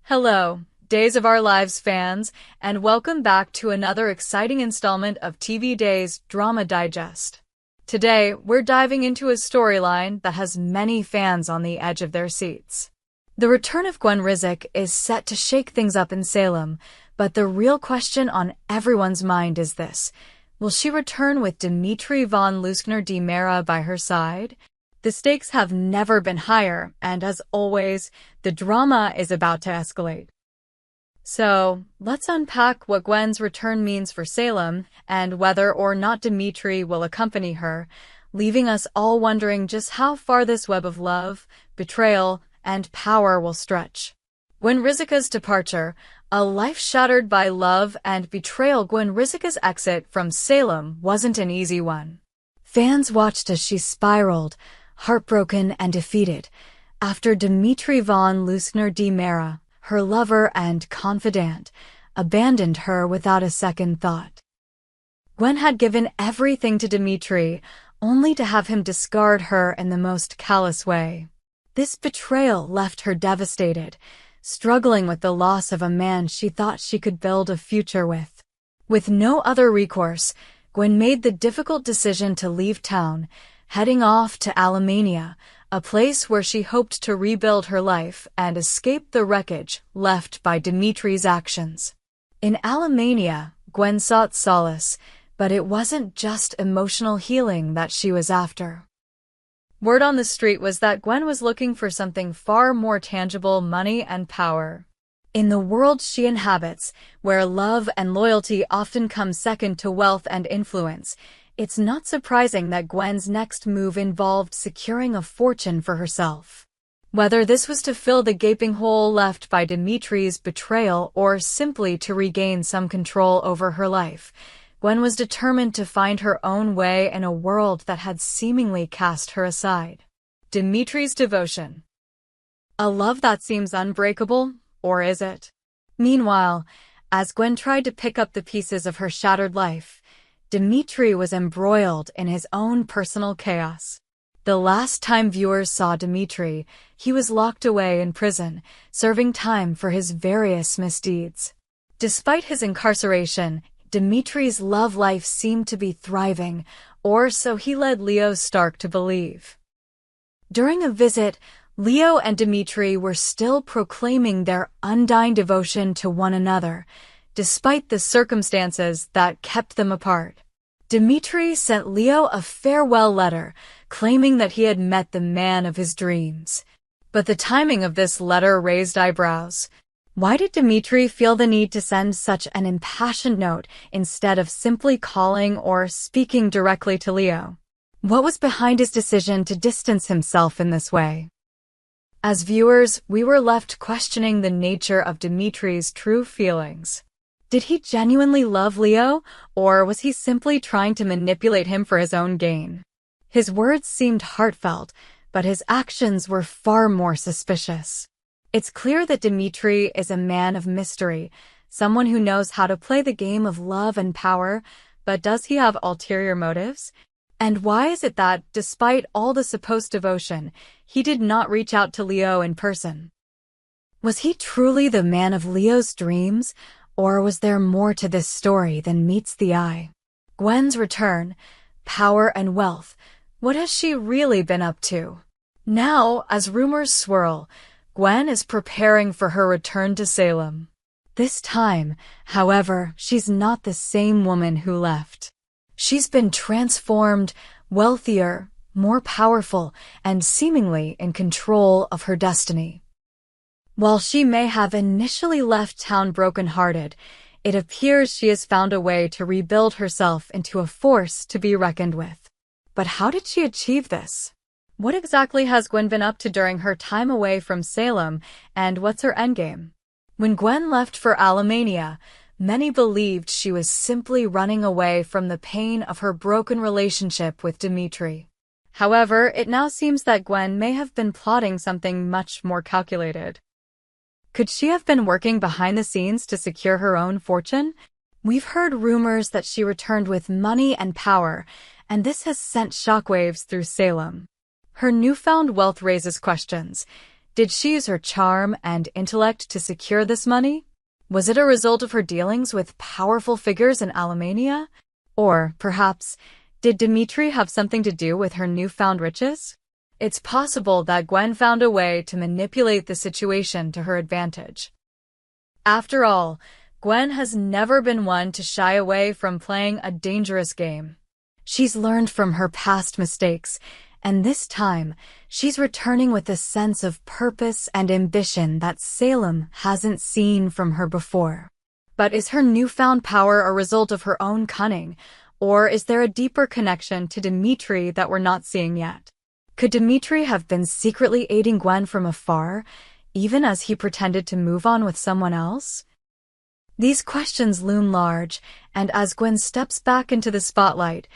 Hello, Days of Our Lives fans, and welcome back to another exciting installment of TV Days Drama Digest. Today, we're diving into a storyline that has many fans on the edge of their seats. The return of Gwen is set to shake things up in Salem, but the real question on everyone's mind is this: will she return with Dimitri von Leuschner de Mera by her side? The stakes have never been higher, and as always, the drama is about to escalate. So, let's unpack what Gwen's return means for Salem, and whether or not Dimitri will accompany her, leaving us all wondering just how far this web of love, betrayal, and power will stretch. Gwen Rizika's departure, a life shattered by love and betrayal. Gwen Rizika's exit from Salem wasn't an easy one. Fans watched as she spiraled, heartbroken and defeated, after Dimitri von Leuschner de Mera, her lover and confidant, abandoned her without a second thought. Gwen had given everything to Dimitri, only to have him discard her in the most callous way. This betrayal left her devastated, struggling with the loss of a man she thought she could build a future with. With no other recourse, Gwen made the difficult decision to leave town, heading off to Alemania, a place where she hoped to rebuild her life and escape the wreckage left by Dimitri's actions. In Alemania, Gwen sought solace, but it wasn't just emotional healing that she was after. Word on the street was that Gwen was looking for something far more tangible: money and power. In the world she inhabits, where love and loyalty often come second to wealth and influence, it's not surprising that Gwen's next move involved securing a fortune for herself. Whether this was to fill the gaping hole left by Dimitri's betrayal or simply to regain some control over her life, Gwen was determined to find her own way in a world that had seemingly cast her aside. Dimitri's devotion. A love that seems unbreakable, or is it? Meanwhile, as Gwen tried to pick up the pieces of her shattered life, Dimitri was embroiled in his own personal chaos. The last time viewers saw Dimitri, he was locked away in prison, serving time for his various misdeeds. Despite his incarceration, Dimitri's love life seemed to be thriving, or so he led Leo Stark to believe. During a visit, Leo and Dimitri were still proclaiming their undying devotion to one another, despite the circumstances that kept them apart. Dimitri sent Leo a farewell letter, claiming that he had met the man of his dreams. But the timing of this letter raised eyebrows. Why did Dimitri feel the need to send such an impassioned note instead of simply calling or speaking directly to Leo? What was behind his decision to distance himself in this way? As viewers, we were left questioning the nature of Dimitri's true feelings. Did he genuinely love Leo, or was he simply trying to manipulate him for his own gain? His words seemed heartfelt, but his actions were far more suspicious. It's clear that Dimitri is a man of mystery, someone who knows how to play the game of love and power, but does he have ulterior motives? And why is it that, despite all the supposed devotion, he did not reach out to Leo in person? Was he truly the man of Leo's dreams, or was there more to this story than meets the eye? Gwen's return, power and wealth, what has she really been up to? Now, as rumors swirl, Gwen is preparing for her return to Salem. This time, however, she's not the same woman who left. She's been transformed, wealthier, more powerful, and seemingly in control of her destiny. While she may have initially left town broken-hearted, it appears she has found a way to rebuild herself into a force to be reckoned with. But how did she achieve this? What exactly has Gwen been up to during her time away from Salem, and what's her endgame? When Gwen left for Alemania, many believed she was simply running away from the pain of her broken relationship with Dimitri. However, it now seems that Gwen may have been plotting something much more calculated. Could she have been working behind the scenes to secure her own fortune? We've heard rumors that she returned with money and power, and this has sent shockwaves through Salem. Her newfound wealth raises questions. Did she use her charm and intellect to secure this money? Was it a result of her dealings with powerful figures in Alemania? Or, perhaps, did Dimitri have something to do with her newfound riches? It's possible that Gwen found a way to manipulate the situation to her advantage. After all, Gwen has never been one to shy away from playing a dangerous game. She's learned from her past mistakes, and this time, she's returning with a sense of purpose and ambition that Salem hasn't seen from her before. But is her newfound power a result of her own cunning, or is there a deeper connection to Dimitri that we're not seeing yet? Could Dimitri have been secretly aiding Gwen from afar, even as he pretended to move on with someone else? These questions loom large, and as Gwen steps back into the spotlight,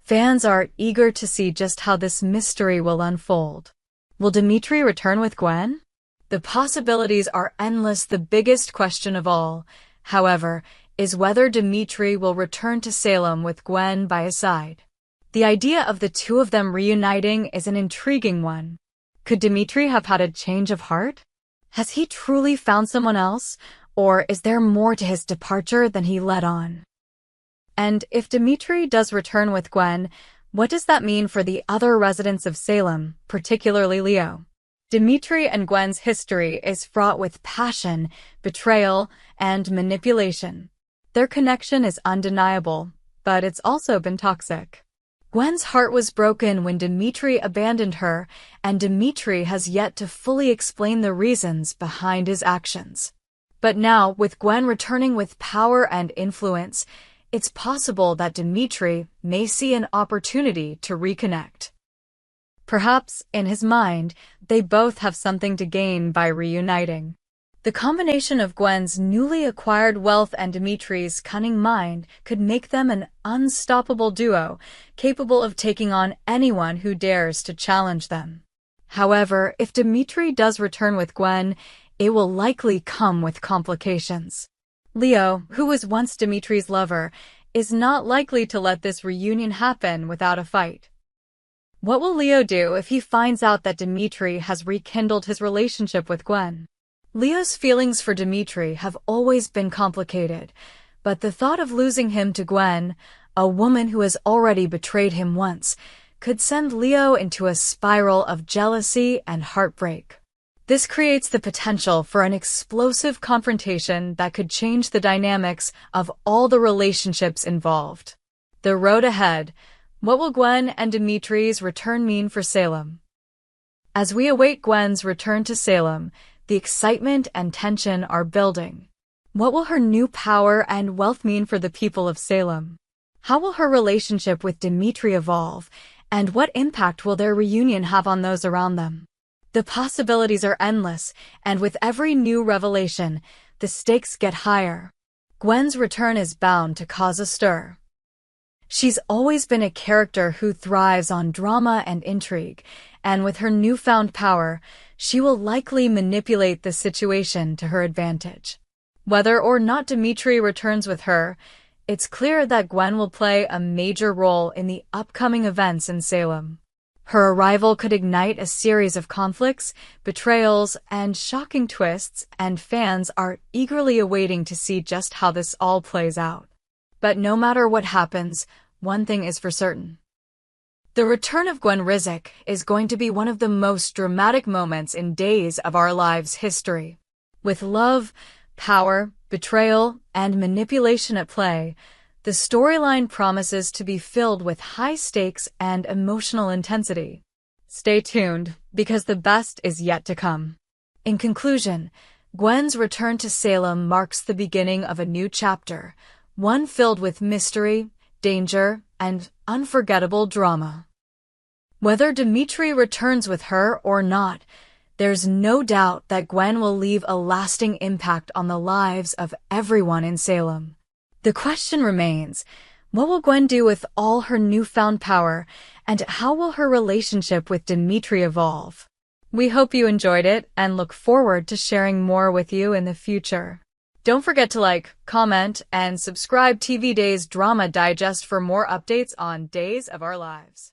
fans are eager to see just how this mystery will unfold. Will Dimitri return with Gwen? The possibilities are endless. The biggest question of all, however, is whether Dimitri will return to Salem with Gwen by his side. The idea of the two of them reuniting is an intriguing one. Could Dimitri have had a change of heart? Has he truly found someone else, or is there more to his departure than he let on? And if Dimitri does return with Gwen, what does that mean for the other residents of Salem, particularly Leo? Dimitri and Gwen's history is fraught with passion, betrayal, and manipulation. Their connection is undeniable, but it's also been toxic. Gwen's heart was broken when Dimitri abandoned her, and Dimitri has yet to fully explain the reasons behind his actions. But now, with Gwen returning with power and influence, it's possible that Dimitri may see an opportunity to reconnect. Perhaps, in his mind, they both have something to gain by reuniting. The combination of Gwen's newly acquired wealth and Dimitri's cunning mind could make them an unstoppable duo, capable of taking on anyone who dares to challenge them. However, if Dimitri does return with Gwen, it will likely come with complications. Leo, who was once Dimitri's lover, is not likely to let this reunion happen without a fight. What will Leo do if he finds out that Dimitri has rekindled his relationship with Gwen? Leo's feelings for Dimitri have always been complicated, but the thought of losing him to Gwen, a woman who has already betrayed him once, could send Leo into a spiral of jealousy and heartbreak. This creates the potential for an explosive confrontation that could change the dynamics of all the relationships involved. The road ahead. What will Gwen and Dimitri's return mean for Salem? As we await Gwen's return to Salem, the excitement and tension are building. What will her new power and wealth mean for the people of Salem? How will her relationship with Dimitri evolve, and what impact will their reunion have on those around them? The possibilities are endless, and with every new revelation, the stakes get higher. Gwen's return is bound to cause a stir. She's always been a character who thrives on drama and intrigue, and with her newfound power, she will likely manipulate the situation to her advantage. Whether or not Dimitri returns with her, it's clear that Gwen will play a major role in the upcoming events in Salem. Her arrival could ignite a series of conflicts, betrayals, and shocking twists, and fans are eagerly awaiting to see just how this all plays out. But no matter what happens, one thing is for certain. The return of Gwen Rizek is going to be one of the most dramatic moments in Days of Our Lives history. With love, power, betrayal, and manipulation at play, the storyline promises to be filled with high stakes and emotional intensity. Stay tuned, because the best is yet to come. In conclusion, Gwen's return to Salem marks the beginning of a new chapter, one filled with mystery, danger, and unforgettable drama. Whether Dimitri returns with her or not, there's no doubt that Gwen will leave a lasting impact on the lives of everyone in Salem. The question remains, what will Gwen do with all her newfound power, and how will her relationship with Dimitri evolve? We hope you enjoyed it and look forward to sharing more with you in the future. Don't forget to like, comment, and subscribe TV Days Drama Digest for more updates on Days of Our Lives.